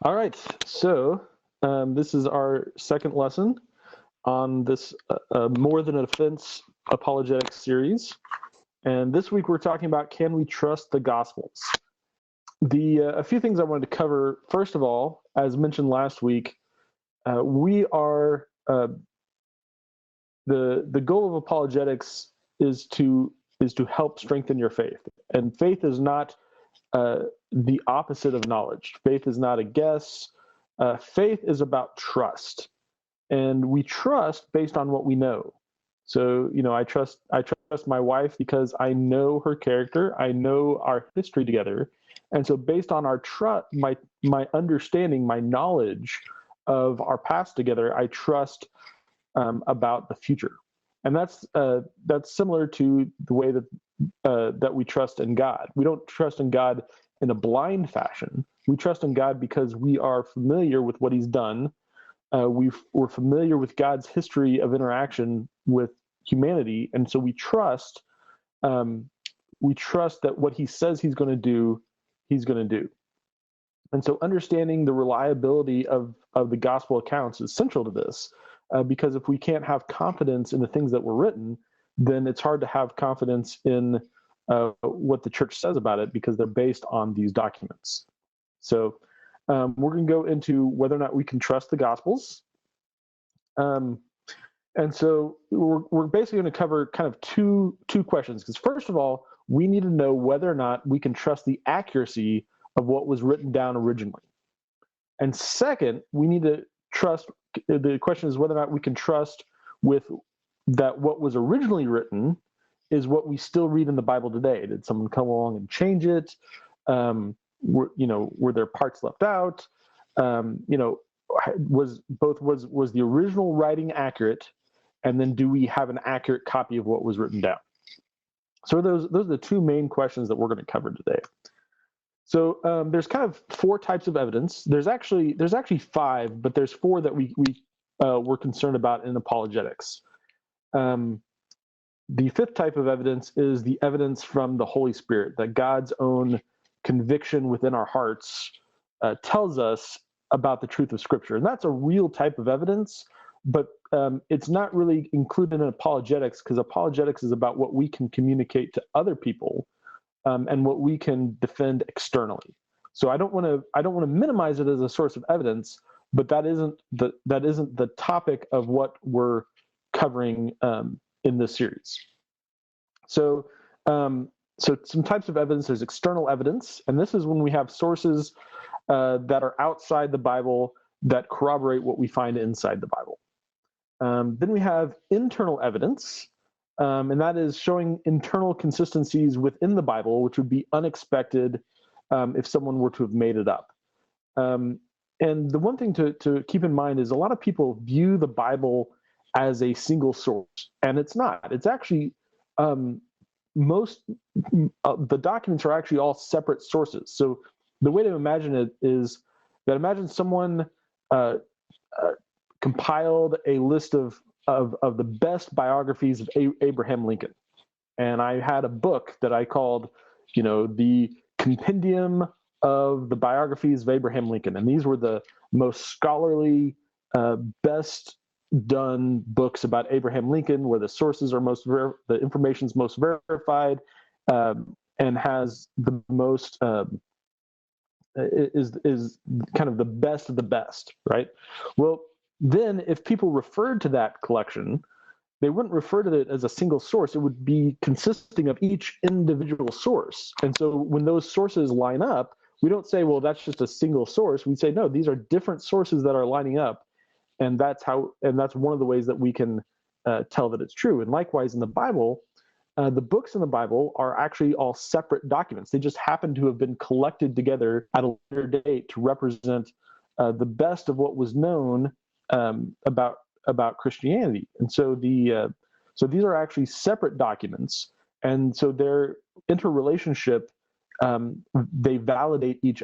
All right, so this is our second lesson on this More Than an Offense apologetics series. And this week we're talking about, can we trust the Gospels? A few things I wanted to cover. First of all, as mentioned last week, we are the goal of apologetics is to help strengthen your faith, and faith is not the opposite of knowledge. Faith is not a guess. Faith is about trust, and we trust based on what we know. So, I trust my wife because I know her character. I know our history together, and so based on our trust, my understanding, my knowledge of our past together, I trust about the future, and that's similar to the way that we trust in God. We don't trust in God in a blind fashion. We trust in God because we are familiar with what He's done. We're familiar with God's history of interaction with humanity, and so we trust that what He says He's going to do, He's going to do. And so understanding the reliability of the gospel accounts is central to this, because if we can't have confidence in the things that were written, then it's hard to have confidence in what the church says about it, because they're based on these documents. So we're going to go into whether or not we can trust the Gospels. And so we're basically going to cover kind of two questions, because first of all, we need to know whether or not we can trust the accuracy of what was written down originally. And second, we need to trust, the question is whether or not we can trust with that what was originally written is what we still read in the Bible today. Did someone come along and change it? Were there parts left out? Was the original writing accurate? And then do we have an accurate copy of what was written down? So those are the two main questions that we're going to cover today. So there's kind of four types of evidence. There's actually five, but there's four that we're concerned about in apologetics. The fifth type of evidence is the evidence from the Holy Spirit, that God's own conviction within our hearts tells us about the truth of Scripture. And that's a real type of evidence, but it's not really included in apologetics, because apologetics is about what we can communicate to other people and what we can defend externally. So I don't want to minimize it as a source of evidence, but that isn't the topic of what we're covering in this series. So some types of evidence. There's external evidence, and this is when we have sources that are outside the Bible that corroborate what we find inside the Bible. Then we have internal evidence, and that is showing internal consistencies within the Bible, which would be unexpected if someone were to have made it up. And the one thing to keep in mind is a lot of people view the Bible as a single source, and it's not. It's actually most the documents are actually all separate sources. So the way to imagine it is that imagine someone compiled a list of the best biographies of Abraham Lincoln, and I had a book that I called, the Compendium of the Biographies of Abraham Lincoln, and these were the most scholarly, best done books about Abraham Lincoln, where the sources are the information's most verified, and has the most is kind of the best of the best, right? Well, then if people referred to that collection, they wouldn't refer to it as a single source. It would be consisting of each individual source. And so when those sources line up, we don't say, well, that's just a single source. We say, no, these are different sources that are lining up. And that's one of the ways that we can tell that it's true. And likewise in the Bible, the books in the Bible are actually all separate documents. They just happen to have been collected together at a later date to represent the best of what was known about Christianity. And so so these are actually separate documents, and so their interrelationship, they validate each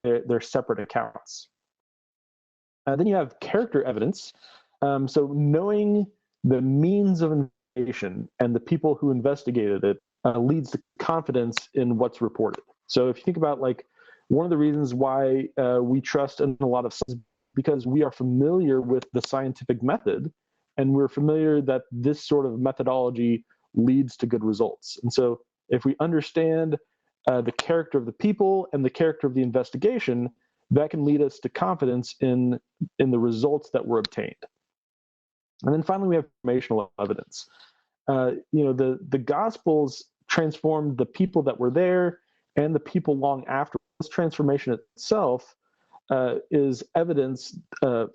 their separate accounts. Then you have character evidence. So knowing the means of investigation and the people who investigated it leads to confidence in what's reported. So if you think about one of the reasons why we trust in a lot of science, because we are familiar with the scientific method, and we're familiar that this sort of methodology leads to good results. And so if we understand the character of the people and the character of the investigation, that can lead us to confidence in the results that were obtained. And then finally, we have informational evidence. The Gospels transformed the people that were there and the people long after. This transformation itself is evidence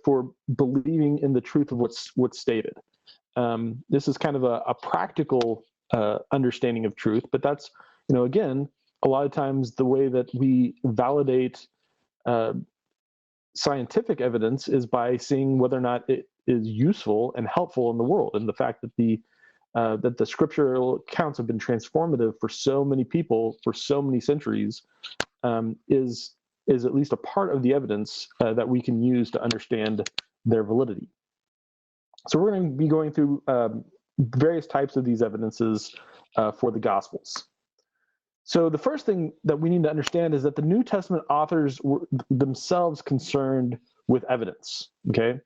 for believing in the truth of what's stated. This is kind of a practical understanding of truth, but that's, again, a lot of times the way that we validate scientific evidence is by seeing whether or not it is useful and helpful in the world. And the fact that the scriptural accounts have been transformative for so many people for so many centuries is at least a part of the evidence that we can use to understand their validity. So we're going to be going through various types of these evidences for the Gospels. So the first thing that we need to understand is that the New Testament authors were themselves concerned with evidence, okay?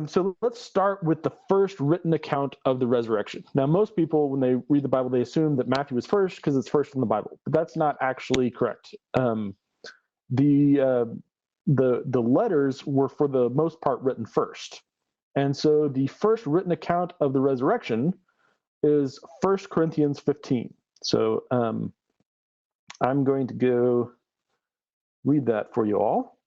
So let's start with the first written account of the resurrection. Now, most people, when they read the Bible, they assume that Matthew was first because it's first in the Bible, but that's not actually correct. The letters were, for the most part, written first. And so the first written account of the resurrection is 1 Corinthians 15. So I'm going to go read that for you all.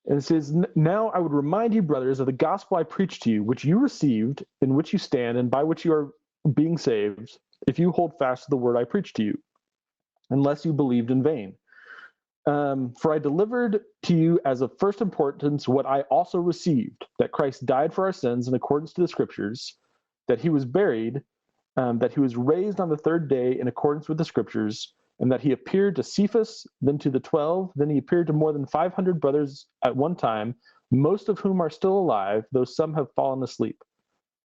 And it says, "Now I would remind you, brothers, of the gospel I preached to you, which you received, in which you stand, and by which you are being saved, if you hold fast to the word I preached to you, unless you believed in vain. For I delivered to you as of first importance what I also received, that Christ died for our sins in accordance to the Scriptures, that he was buried, that he was raised on the third day in accordance with the Scriptures, and that he appeared to Cephas, then to the 12, then he appeared to more than 500 brothers at one time, most of whom are still alive, though some have fallen asleep.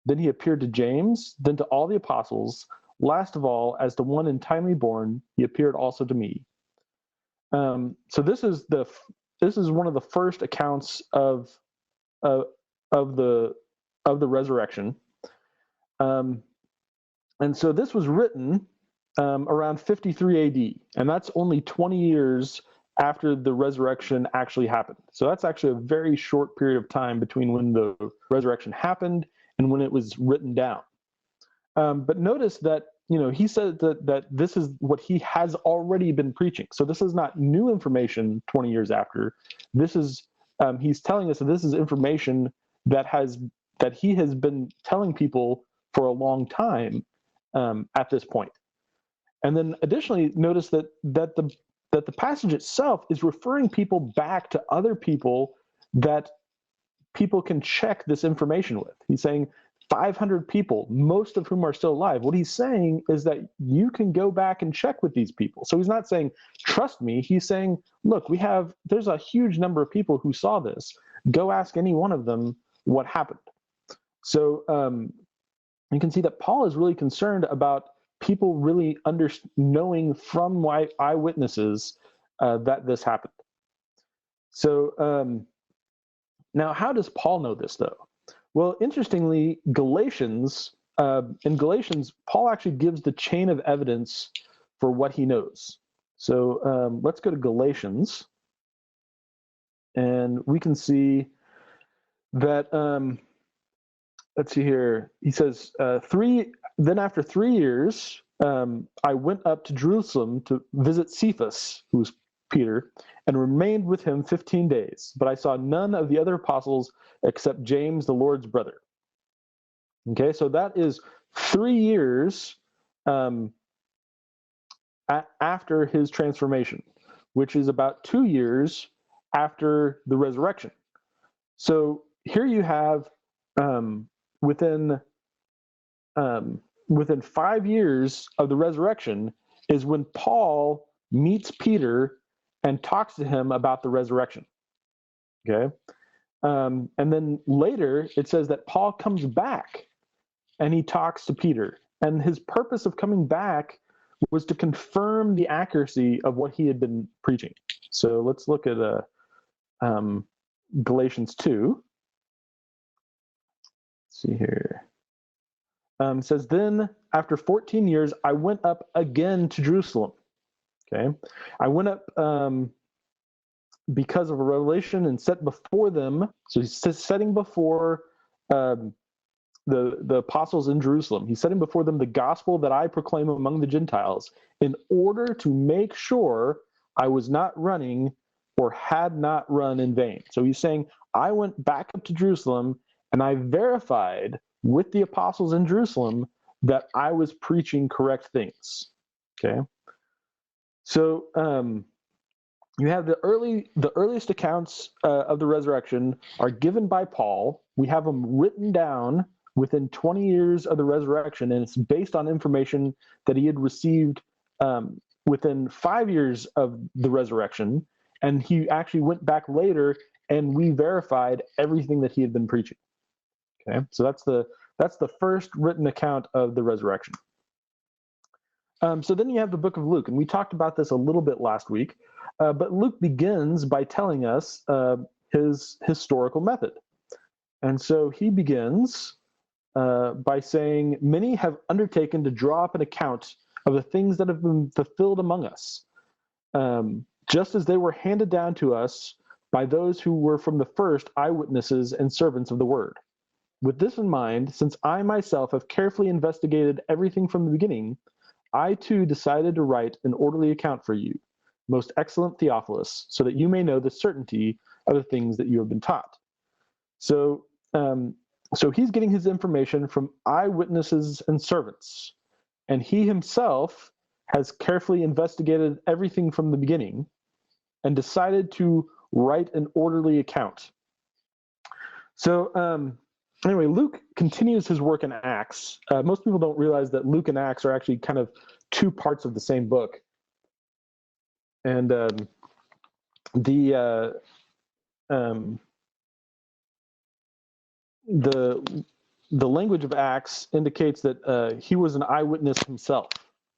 Then he appeared to James, then to all the apostles. Last of all, as to one untimely born, he appeared also to me." So this is one of the first accounts of the resurrection, and so this was written around 53 AD, and that's only 20 years after the resurrection actually happened. So that's actually a very short period of time between when the resurrection happened and when it was written down. But notice that he said that this is what he has already been preaching. So this is not new information 20 years after. This is he's telling us that this is information that he has been telling people for a long time at this point. And then additionally, notice that the passage itself is referring people back to other people that people can check this information with. He's saying 500 people, most of whom are still alive. What he's saying is that you can go back and check with these people. So he's not saying, trust me. He's saying, look, there's a huge number of people who saw this. Go ask any one of them what happened. So you can see that Paul is really concerned about people really knowing from eyewitnesses that this happened. So now, how does Paul know this, though? Well, interestingly, in Galatians, Paul actually gives the chain of evidence for what he knows. So let's go to Galatians, and we can see that, let's see here, he says, then after 3 years, I went up to Jerusalem to visit Cephas, who was Peter, and remained with him 15 days. But I saw none of the other apostles except James, the Lord's brother. Okay, so that is 3 years after his transformation, which is about 2 years after the resurrection. So here you have within 5 years of the resurrection is when Paul meets Peter and talks to him about the resurrection. Okay, and then later it says that Paul comes back and he talks to Peter. And his purpose of coming back was to confirm the accuracy of what he had been preaching. So let's look at Galatians 2. Let's see here. It says, then after 14 years, I went up again to Jerusalem. Okay. I went up because of a revelation and set before them. So he's setting before the apostles in Jerusalem. He's setting before them the gospel that I proclaim among the Gentiles in order to make sure I was not running or had not run in vain. So he's saying, I went back up to Jerusalem and I verified with the apostles in Jerusalem that I was preaching correct things. Okay. So you have the earliest accounts of the resurrection are given by Paul. We have them written down within 20 years of the resurrection, and it's based on information that he had received within 5 years of the resurrection. And he actually went back later and we verified everything that he had been preaching. Okay, so that's the first written account of the resurrection. So then you have the book of Luke, and we talked about this a little bit last week, but Luke begins by telling us his historical method. And so he begins by saying, many have undertaken to draw up an account of the things that have been fulfilled among us, just as they were handed down to us by those who were from the first eyewitnesses and servants of the word. With this in mind, since I myself have carefully investigated everything from the beginning, I too decided to write an orderly account for you, most excellent Theophilus, so that you may know the certainty of the things that you have been taught. So he's getting his information from eyewitnesses and servants, and he himself has carefully investigated everything from the beginning and decided to write an orderly account. So anyway, Luke continues his work in Acts. Most people don't realize that Luke and Acts are actually kind of two parts of the same book. And the language of Acts indicates that he was an eyewitness himself.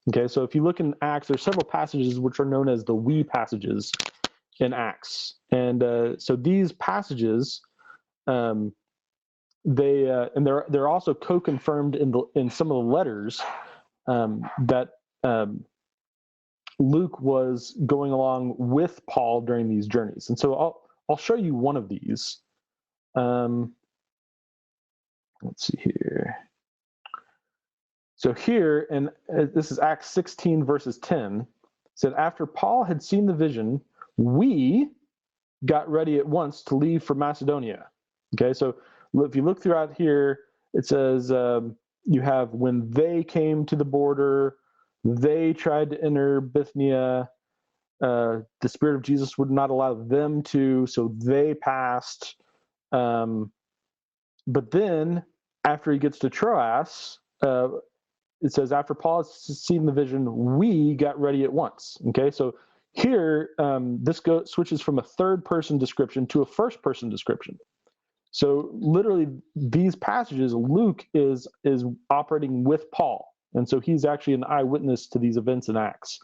Okay, so if you look in Acts, there's several passages which are known as the we passages in Acts. And so these passages, they're also co-confirmed in some of the letters that Luke was going along with Paul during these journeys. And so I'll show you one of these. Let's see here. So here, and this is Acts 16 verses 10, said, after Paul had seen the vision, we got ready at once to leave for Macedonia. Okay, so if you look throughout here, it says you have when they came to the border, they tried to enter Bithynia. The Spirit of Jesus would not allow them to, so they passed. But then after he gets to Troas, it says, after Paul has seen the vision, we got ready at once. Okay, so here this switches from a third-person description to a first-person description. So literally, these passages, Luke is operating with Paul, and so he's actually an eyewitness to these events in Acts.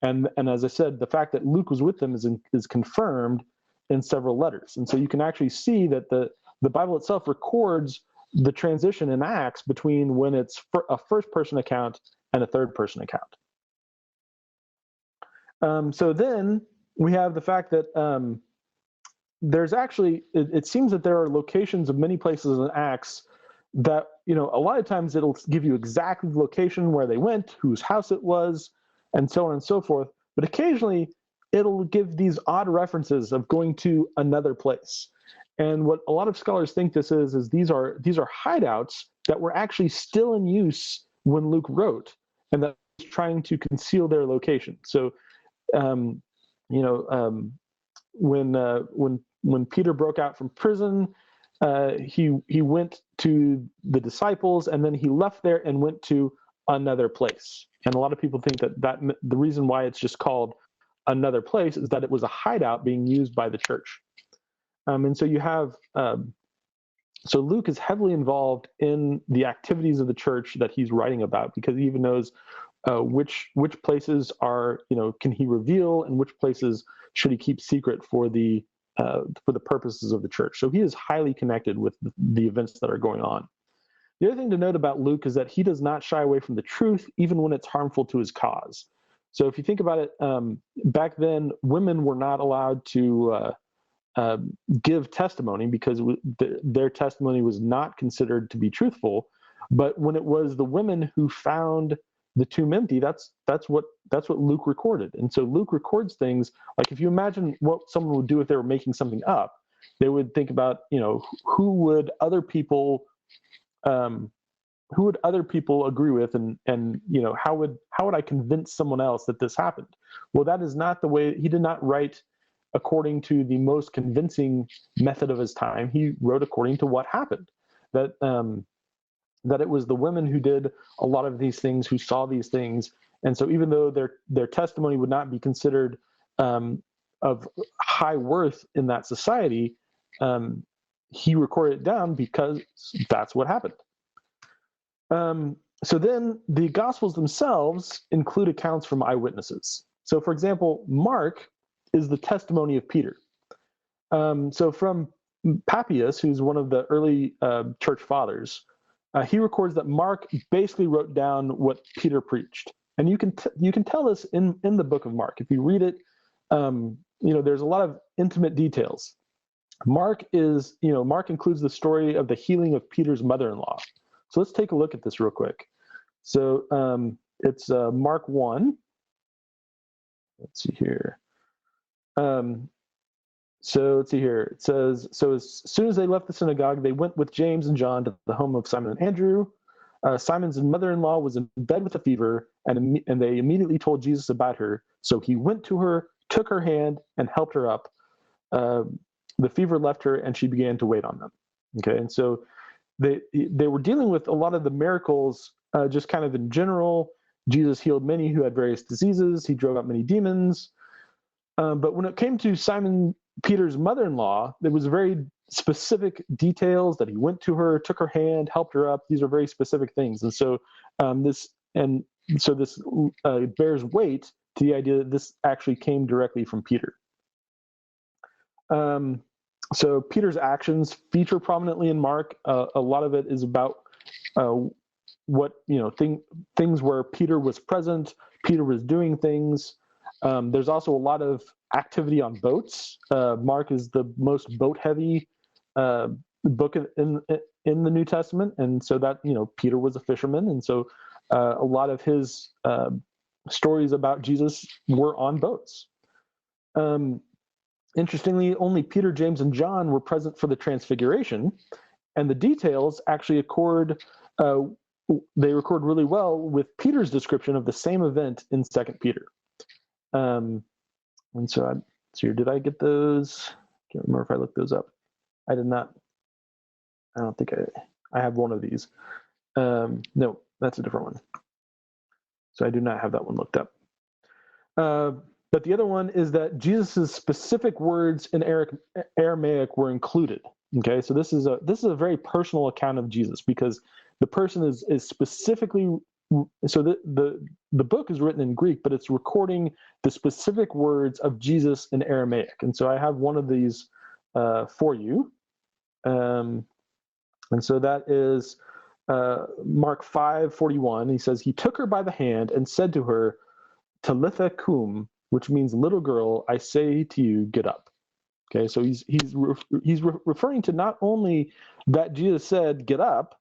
And as I said, the fact that Luke was with them is confirmed in several letters, and so you can actually see that the Bible itself records the transition in Acts between when it's a first-person account and a third-person account. So then we have the fact that there's actually, it seems that there are locations of many places in Acts that, a lot of times it'll give you exactly the location where they went, whose house it was, and so on and so forth. But occasionally it'll give these odd references of going to another place. And what a lot of scholars think this is these are hideouts that were actually still in use when Luke wrote, and that he's trying to conceal their location. So, when Peter broke out from prison, he went to the disciples, and then he left there and went to another place. And a lot of people think that the reason why it's just called another place is that it was a hideout being used by the church. And so you have, so Luke is heavily involved in the activities of the church that he's writing about, because he even knows which places are, can he reveal, and which places should he keep secret for the purposes of the church. So he is highly connected with the events that are going on. The other thing to note about Luke is that he does not shy away from the truth, even when it's harmful to his cause. So if you think about it, back then, women were not allowed to give testimony because their testimony was not considered to be truthful. But when it was the women who found the tomb empty, that's what Luke recorded. And so Luke records things like, if you imagine what someone would do if they were making something up, they would think about, who would other people agree with, and how would I convince someone else that this happened? Well, that is not the way. He did not write according to the most convincing method of his time. He wrote according to what happened. That it was the women who did a lot of these things, who saw these things, and so even though their testimony would not be considered of high worth in that society, he recorded it down because that's what happened. So then the Gospels themselves include accounts from eyewitnesses. So, for example, Mark is the testimony of Peter. So from Papias, who's one of the early church fathers, he records that Mark basically wrote down what Peter preached. And you can tell this in the book of Mark. If you read it, there's a lot of intimate details. Mark includes the story of the healing of Peter's mother-in-law. So let's take a look at this real quick. So it's Mark 1. Let's see here. So let's see here. It says, so as soon as they left the synagogue, they went with James and John to the home of Simon and Andrew. Simon's mother-in-law was in bed with a fever, and they immediately told Jesus about her. So he went to her, took her hand, and helped her up. The fever left her, and she began to wait on them. Okay, and so they were dealing with a lot of the miracles, just kind of in general. Jesus healed many who had various diseases. He drove out many demons. But when it came to Simon Peter's mother-in-law, there was very specific details that he went to her, took her hand, helped her up. These are very specific things. And so this bears weight to the idea that this actually came directly from Peter. So Peter's actions feature prominently in Mark. A lot of it is about things where Peter was present, Peter was doing things. There's also a lot of activity on boats. Mark is the most boat-heavy book in the New Testament, and so that Peter was a fisherman, and so a lot of his stories about Jesus were on boats. Interestingly, only Peter, James, and John were present for the Transfiguration, and the details actually accord. They record really well with Peter's description of the same event in 2 Peter. And so did I get those? Can't remember if I looked those up. I did not. I don't think I have one of these. No, that's a different one. So I do not have that one looked up. But the other one is that Jesus' specific words in Aramaic were included. Okay, so this is a very personal account of Jesus, because the person is specifically. So the book is written in Greek, but it's recording the specific words of Jesus in Aramaic. And so I have one of these for you. And so that is Mark 5:41. He says, he took her by the hand and said to her, Talitha cum, which means little girl, I say to you, get up. Okay, so he's referring to not only that Jesus said, get up,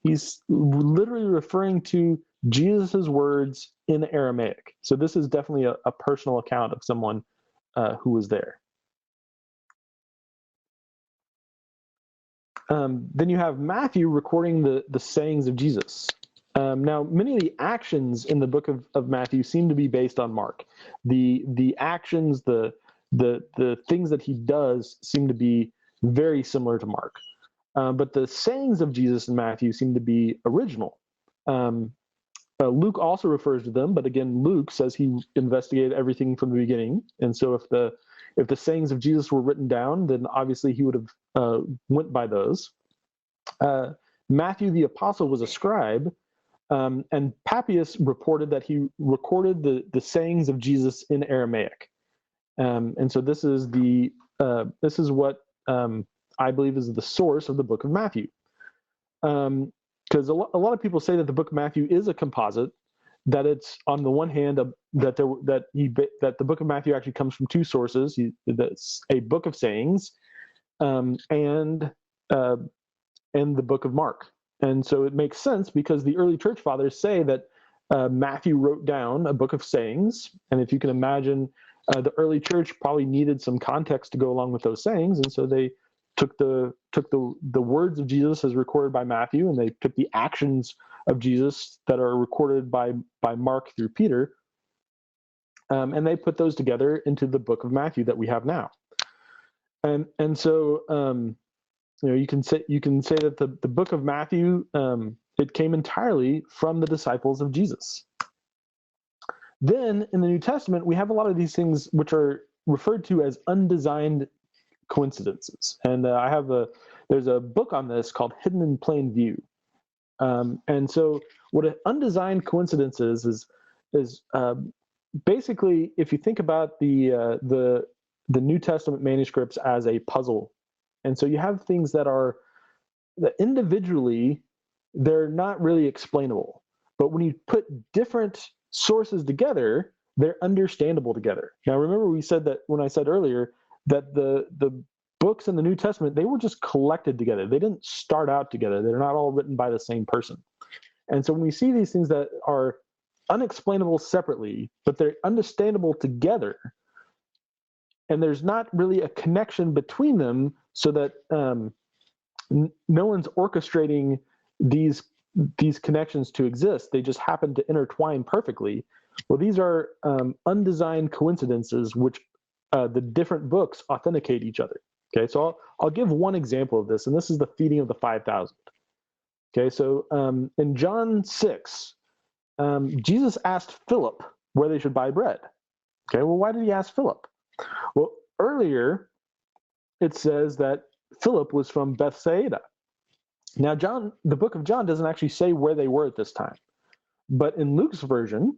he's literally referring to Jesus' words in Aramaic. So this is definitely a personal account of someone who was there. Then you have Matthew recording the sayings of Jesus. Now, many of the actions in the book of Matthew seem to be based on Mark. The actions, the things that he does seem to be very similar to Mark. But the sayings of Jesus in Matthew seem to be original. Luke also refers to them, but again, Luke says he investigated everything from the beginning. And so if the sayings of Jesus were written down, then obviously he would have went by those. Matthew the apostle was a scribe, And Papias reported that he recorded the sayings of Jesus in Aramaic. And so this is what I believe is the source of the book of Matthew. Because a lot of people say that the book of Matthew is a composite, that it's on the one hand that the book of Matthew actually comes from two sources. That's a book of sayings, and the book of Mark. And so it makes sense because the early church fathers say that Matthew wrote down a book of sayings, and if you can imagine, the early church probably needed some context to go along with those sayings, and so they took the words of Jesus as recorded by Matthew, and they took the actions of Jesus that are recorded by Mark through Peter, and they put those together into the book of Matthew that we have now. And so you can say that the book of Matthew, it came entirely from the disciples of Jesus. Then in the New Testament, we have a lot of these things which are referred to as undesigned coincidences. And there's a book on this called Hidden in Plain View. And so what an undesigned coincidence is basically, if you think about the New Testament manuscripts as a puzzle. And so you have things that individually, they're not really explainable. But when you put different sources together, they're understandable together. Now, remember when I said earlier that the books in the New Testament, they were just collected together. They didn't start out together. They're not all written by the same person. And so when we see these things that are unexplainable separately, but they're understandable together, and there's not really a connection between them, so that no one's orchestrating these connections to exist. They just happen to intertwine perfectly. Well, these are undesigned coincidences, which the different books authenticate each other. Okay, so I'll give one example of this, and this is the feeding of the 5,000. Okay, so in John 6, Jesus asked Philip where they should buy bread. Okay, well, why did he ask Philip? Well, earlier it says that Philip was from Bethsaida. Now, the book of John doesn't actually say where they were at this time, but in Luke's version,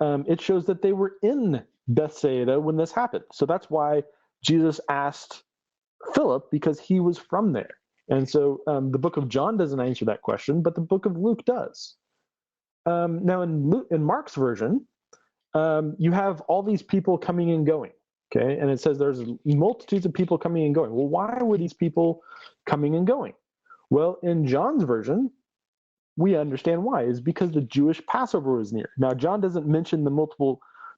it shows that they were in Bethsaida when this happened. So that's why Jesus asked Philip, because he was from there. And so the book of John doesn't answer that question, but the book of Luke does. Now, in Mark's version, you have all these people coming and going. Okay, and it says there's multitudes of people coming and going. Well, why were these people coming and going? Well, in John's version, we understand why. It's because the Jewish Passover was near. Now, John doesn't mention the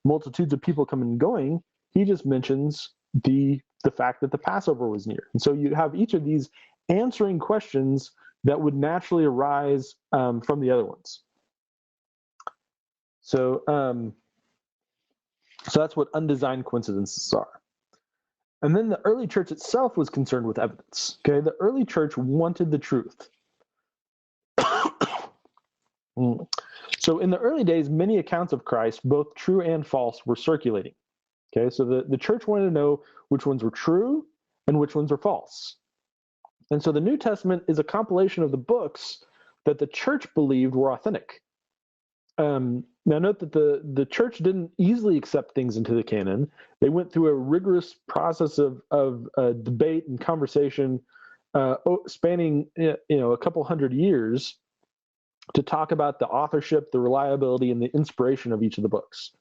multitudes of people coming and going. He just mentions the fact that the Passover was near. And so you have each of these answering questions that would naturally arise from the other ones. So that's what undesigned coincidences are. And then the early church itself was concerned with evidence. Okay, the early church wanted the truth. So in the early days, many accounts of Christ, both true and false, were circulating. Okay, so the church wanted to know which ones were true and which ones were false. And so the New Testament is a compilation of the books that the church believed were authentic. Now note that the church didn't easily accept things into the canon. They went through a rigorous process of debate and conversation spanning a couple hundred years to talk about the authorship, the reliability, and the inspiration of each of the books.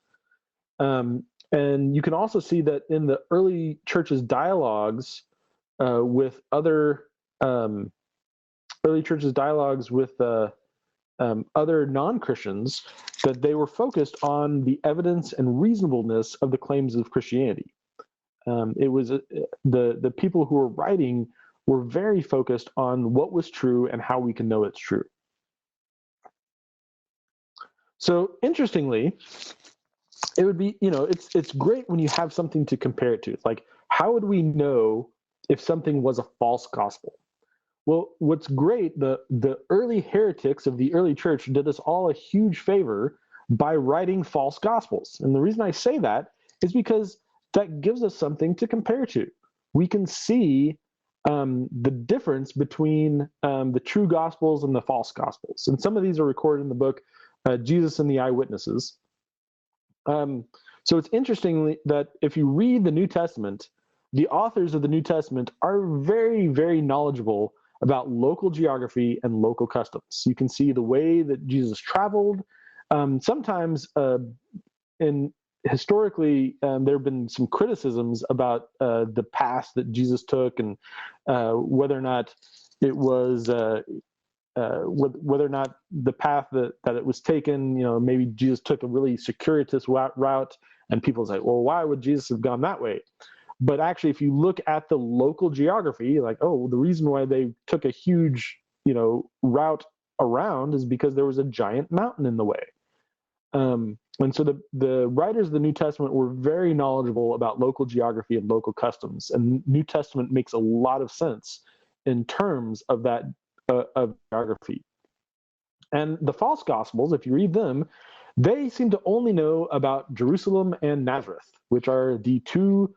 And you can also see that in the early church's dialogues with other other non-Christians, that they were focused on the evidence and reasonableness of the claims of Christianity. It was the people who were writing were very focused on what was true and how we can know it's true. So interestingly, it would be, it's great when you have something to compare it to. It's like, how would we know if something was a false gospel? Well, what's great, the early heretics of the early church did us all a huge favor by writing false gospels. And the reason I say that is because that gives us something to compare to. We can see the difference between the true gospels and the false gospels. And some of these are recorded in the book Jesus and the Eyewitnesses. So it's interesting that if you read the New Testament, the authors of the New Testament are very, very knowledgeable about local geography and local customs. You can see the way that Jesus traveled. Sometimes historically, there have been some criticisms about the path that Jesus took and whether or not it was whether or not the path that it was taken, maybe Jesus took a really circuitous route, and people say, well, why would Jesus have gone that way? But actually, if you look at the local geography, like, oh, the reason why they took a huge, route around is because there was a giant mountain in the way. And so the writers of the New Testament were very knowledgeable about local geography and local customs. And New Testament makes a lot of sense in terms of that of geography. And the false gospels, if you read them, they seem to only know about Jerusalem and Nazareth, which are the two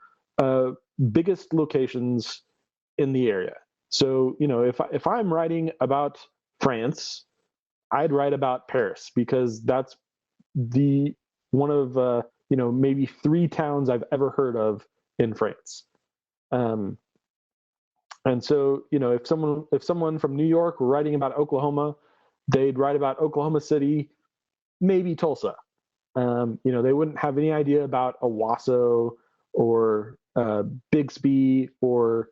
biggest locations in the area. So, if I'm writing about France, I'd write about Paris because that's the one of maybe 3 towns I've ever heard of in France. And so, if someone from New York were writing about Oklahoma, they'd write about Oklahoma City, maybe Tulsa. They wouldn't have any idea about Owasso or Bixby or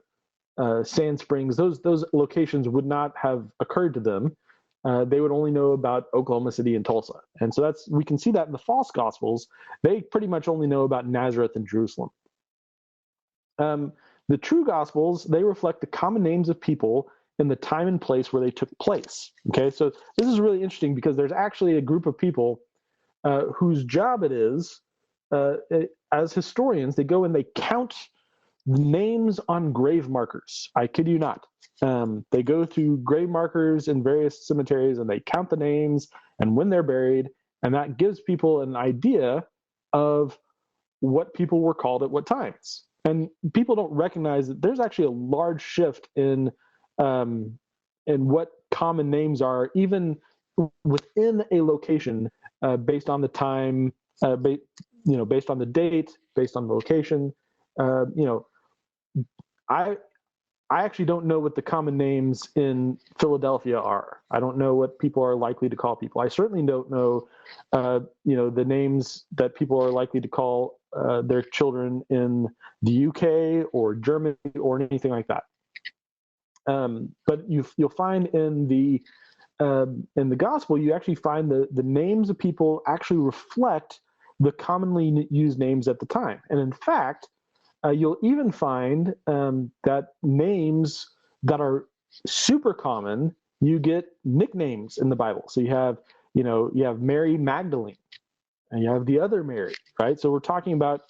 Sand Springs. Those locations would not have occurred to them. They would only know about Oklahoma City and Tulsa. And so we can see that in the false gospels, they pretty much only know about Nazareth and Jerusalem. The true gospels, they reflect the common names of people in the time and place where they took place. Okay, so this is really interesting because there's actually a group of people whose job it is, as historians, they go and they count names on grave markers. I kid you not. They go through grave markers in various cemeteries and they count the names and when they're buried, and that gives people an idea of what people were called at what times. And people don't recognize that there's actually a large shift in what common names are, even within a location, based on the time, based on the date, based on the location. I actually don't know what the common names in Philadelphia are. I don't know what people are likely to call people. I certainly don't know, the names that people are likely to call their children in the UK or Germany or anything like that. But you'll find in the gospel, you actually find the names of people actually reflect the commonly used names at the time. And in fact, you'll even find that names that are super common, you get nicknames in the Bible. So you have Mary Magdalene, and you have the other Mary, right? So we're talking about,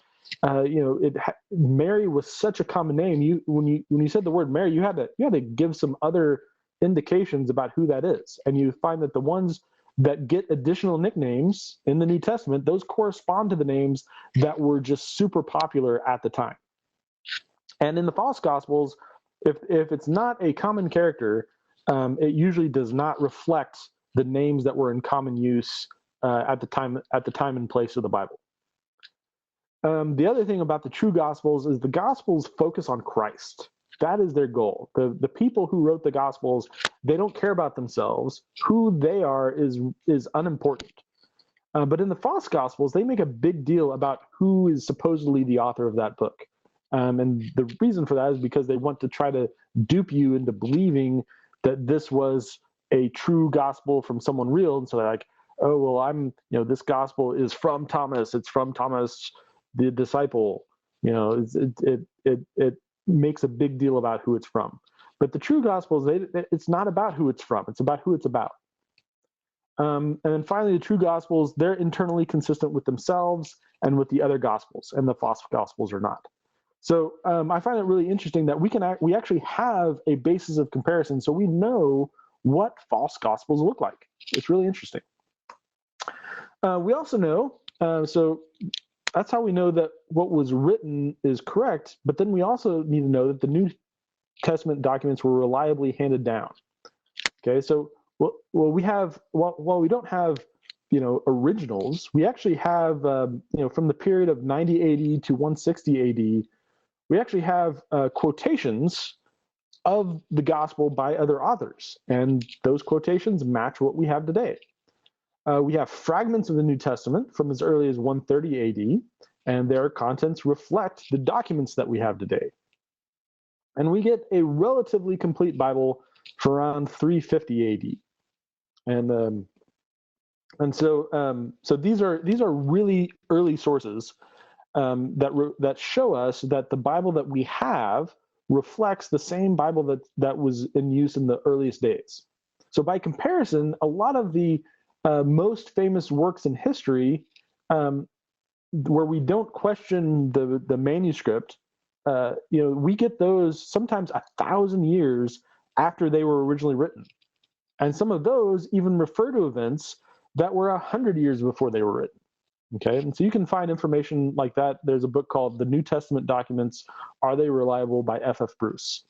Mary was such a common name. When you said the word Mary, you had to give some other indications about who that is, and you find that the ones that get additional nicknames in the New Testament, those correspond to the names that were just super popular at the time. And in the false gospels, if it's not a common character, it usually does not reflect the names that were in common use at the time and place of the Bible. The other thing about the true gospels is the gospels focus on Christ. That is their goal. The people who wrote the gospels, they don't care about themselves. Who they are is unimportant. But in the false gospels, they make a big deal about who is supposedly the author of that book. And the reason for that is because they want to try to dupe you into believing that this was a true gospel from someone real. And so they're like, oh, well, this gospel is from Thomas. It's from Thomas, the disciple. It makes a big deal about who it's from. But the true gospels, it's not about who it's from. It's about who it's about. And then finally, the true gospels, they're internally consistent with themselves and with the other gospels, and the false gospels are not. So I find it really interesting that we actually have a basis of comparison, so we know what false gospels look like. It's really interesting. We also know, so that's how we know that what was written is correct, but then we also need to know that the Testament documents were reliably handed down. Okay, so we have while we don't have originals, we actually have from the period of 90 AD to 160 AD, we actually have quotations of the gospel by other authors, and those quotations match what we have today. We have fragments of the New Testament from as early as 130 AD, and their contents reflect the documents that we have today. And we get a relatively complete Bible for around 350 AD. And so these are really early sources that show us that the Bible that we have reflects the same Bible that was in use in the earliest days. So by comparison, a lot of the most famous works in history, where we don't question the manuscript, we get those sometimes 1,000 years after they were originally written, and some of those even refer to events that were 100 years before they were written. Okay, and so you can find information like that. There's a book called The New Testament Documents, Are They Reliable, by F.F. Bruce.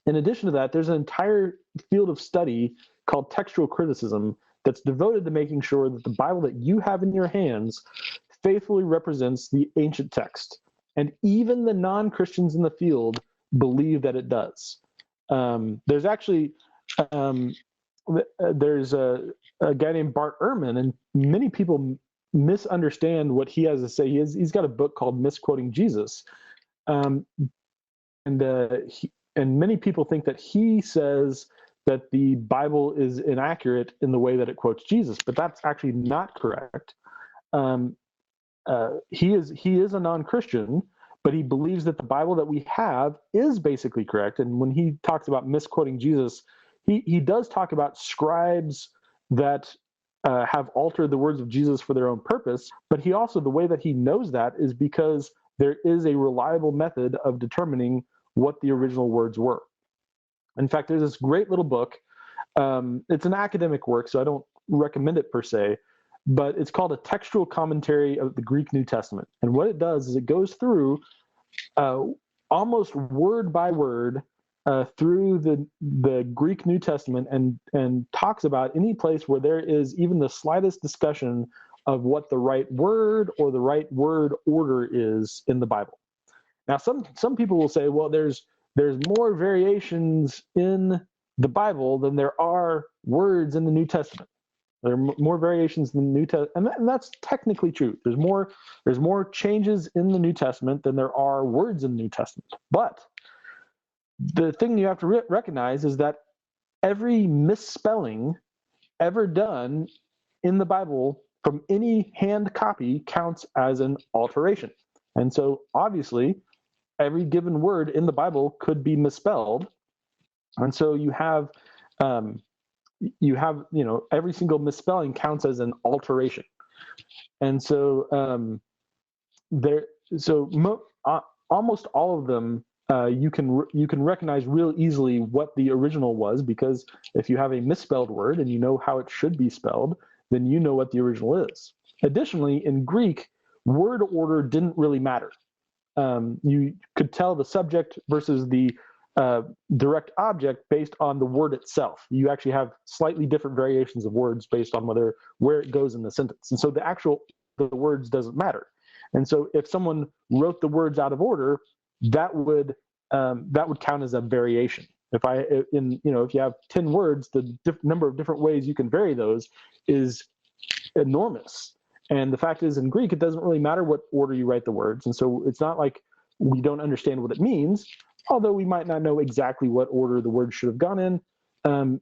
In addition to that, there's an entire field of study called textual criticism that's devoted to making sure that the Bible that you have in your hands faithfully represents the ancient text. And even the non-Christians in the field believe that it does. There's actually there's a guy named Bart Ehrman, and many people misunderstand what he has to say. He's got a book called Misquoting Jesus, and many people think that he says that the Bible is inaccurate in the way that it quotes Jesus, but that's actually not correct. He is a non-Christian, but he believes that the Bible that we have is basically correct. And when he talks about misquoting Jesus, he does talk about scribes that have altered the words of Jesus for their own purpose, but he also, the way that he knows that is because there is a reliable method of determining what the original words were. In fact, there's this great little book. It's an academic work, so I don't recommend it per se, but it's called A Textual Commentary of the Greek New Testament. And what it does is it goes through almost word by word through the Greek New Testament and talks about any place where there is even the slightest discussion of what the right word or the right word order is in the Bible. Now, some people will say, well, there's more variations in the Bible than there are words in the New Testament. There are more variations in the New Testament, and that's technically true. There's more changes in the New Testament than there are words in the New Testament. But the thing you have to recognize is that every misspelling ever done in the Bible from any hand copy counts as an alteration. And so obviously, every given word in the Bible could be misspelled. And so you have every single misspelling counts as an alteration. And so almost all of them you can recognize real easily what the original was, because if you have a misspelled word and you know how it should be spelled, then you know what the original is. Additionally, in Greek, word order didn't really matter. You could tell the subject versus the direct object based on the word itself. You actually have slightly different variations of words based on where it goes in the sentence. And so the words doesn't matter. And so if someone wrote the words out of order, that would count as a variation. If you have 10 words, the number of different ways you can vary those is enormous. And the fact is, in Greek, it doesn't really matter what order you write the words. And so it's not like we don't understand what it means, although we might not know exactly what order the word should have gone in.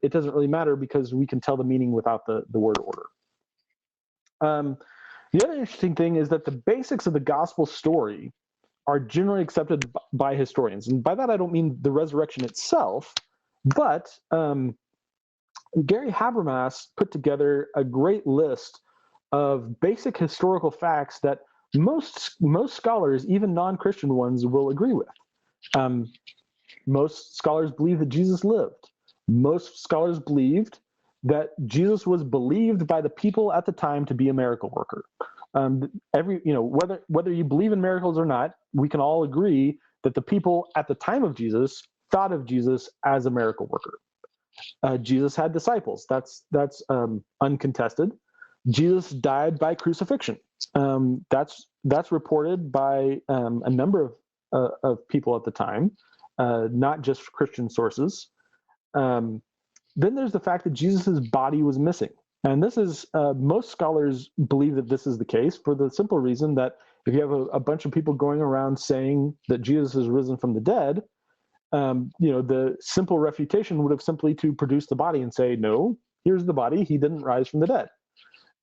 It doesn't really matter because we can tell the meaning without the word order. The other interesting thing is that the basics of the gospel story are generally accepted by historians. And by that, I don't mean the resurrection itself, but Gary Habermas put together a great list of basic historical facts that most scholars, even non-Christian ones, will agree with. Most scholars believe that Jesus lived. Most scholars believed that Jesus was believed by the people at the time to be a miracle worker. Whether you believe in miracles or not, we can all agree that the people at the time of Jesus thought of Jesus as a miracle worker. Jesus had disciples. That's uncontested. Jesus died by crucifixion. That's reported by a number of people at the time, not just Christian sources. Then there's the fact that Jesus's body was missing, and this is most scholars believe that this is the case for the simple reason that if you have a bunch of people going around saying that Jesus is risen from the dead, the simple refutation would have simply to produce the body and say, no, here's the body. He didn't rise from the dead.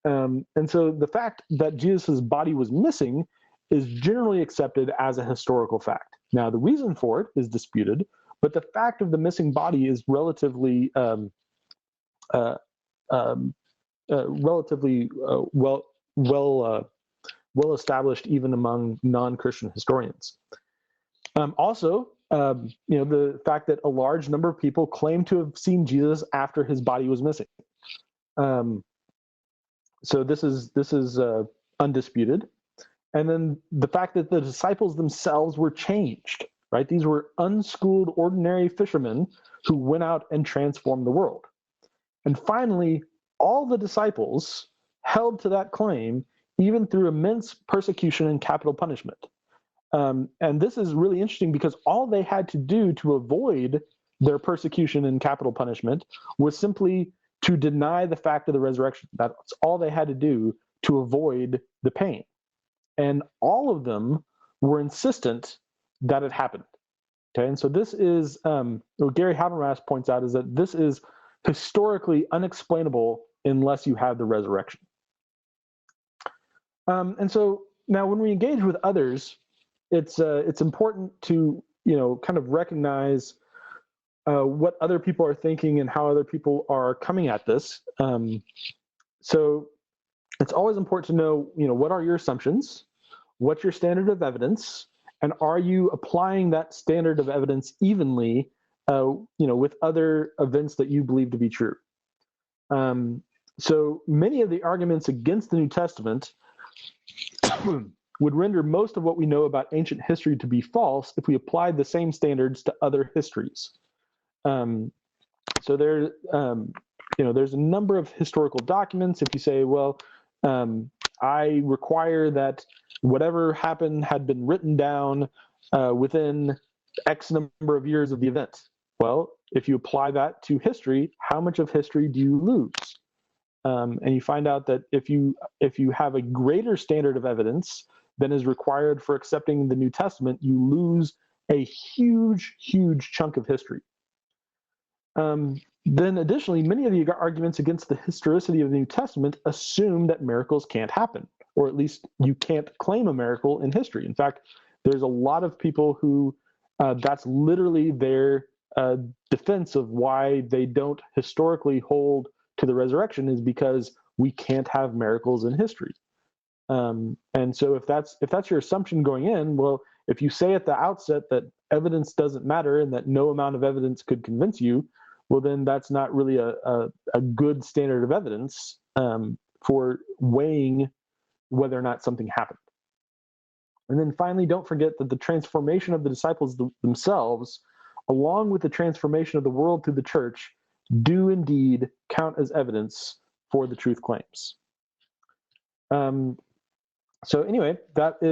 And so the fact that Jesus' body was missing is generally accepted as a historical fact. Now, the reason for it is disputed, but the fact of the missing body is relatively well established even among non-Christian historians. Also, the fact that a large number of people claim to have seen Jesus after his body was missing. So this is undisputed. And then the fact that the disciples themselves were changed, right? These were unschooled, ordinary fishermen who went out and transformed the world. And finally, all the disciples held to that claim even through immense persecution and capital punishment. And this is really interesting because all they had to do to avoid their persecution and capital punishment was simply to deny the fact of the resurrection. That's all they had to do to avoid the pain. And all of them were insistent that it happened. Okay, and so this is what Gary Habermas points out is that this is historically unexplainable unless you have the resurrection. And so now when we engage with others, it's important to kind of recognize what other people are thinking and how other people are coming at this. So it's always important to know, what are your assumptions? What's your standard of evidence? And are you applying that standard of evidence evenly, with other events that you believe to be true? So many of the arguments against the New Testament would render most of what we know about ancient history to be false if we applied the same standards to other histories. So there's a number of historical documents. If you say, well, I require that whatever happened had been written down within X number of years of the event. Well, if you apply that to history, how much of history do you lose? And you find out that if you have a greater standard of evidence than is required for accepting the New Testament, you lose a huge, huge chunk of history. Then additionally, many of the arguments against the historicity of the New Testament assume that miracles can't happen, or at least you can't claim a miracle in history. In fact, there's a lot of people who that's literally their defense of why they don't historically hold to the resurrection is because we can't have miracles in history. And so if that's your assumption going in, well, if you say at the outset that evidence doesn't matter and that no amount of evidence could convince you, well, then that's not really a good standard of evidence for weighing whether or not something happened. And then finally, don't forget that the transformation of the disciples themselves, along with the transformation of the world through the church, do indeed count as evidence for the truth claims. So anyway, that's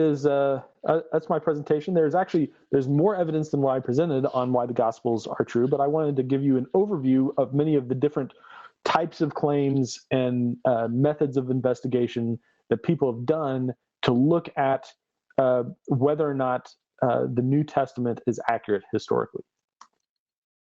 my presentation. There's more evidence than what I presented on why the Gospels are true, but I wanted to give you an overview of many of the different types of claims and methods of investigation that people have done to look at whether or not the New Testament is accurate historically.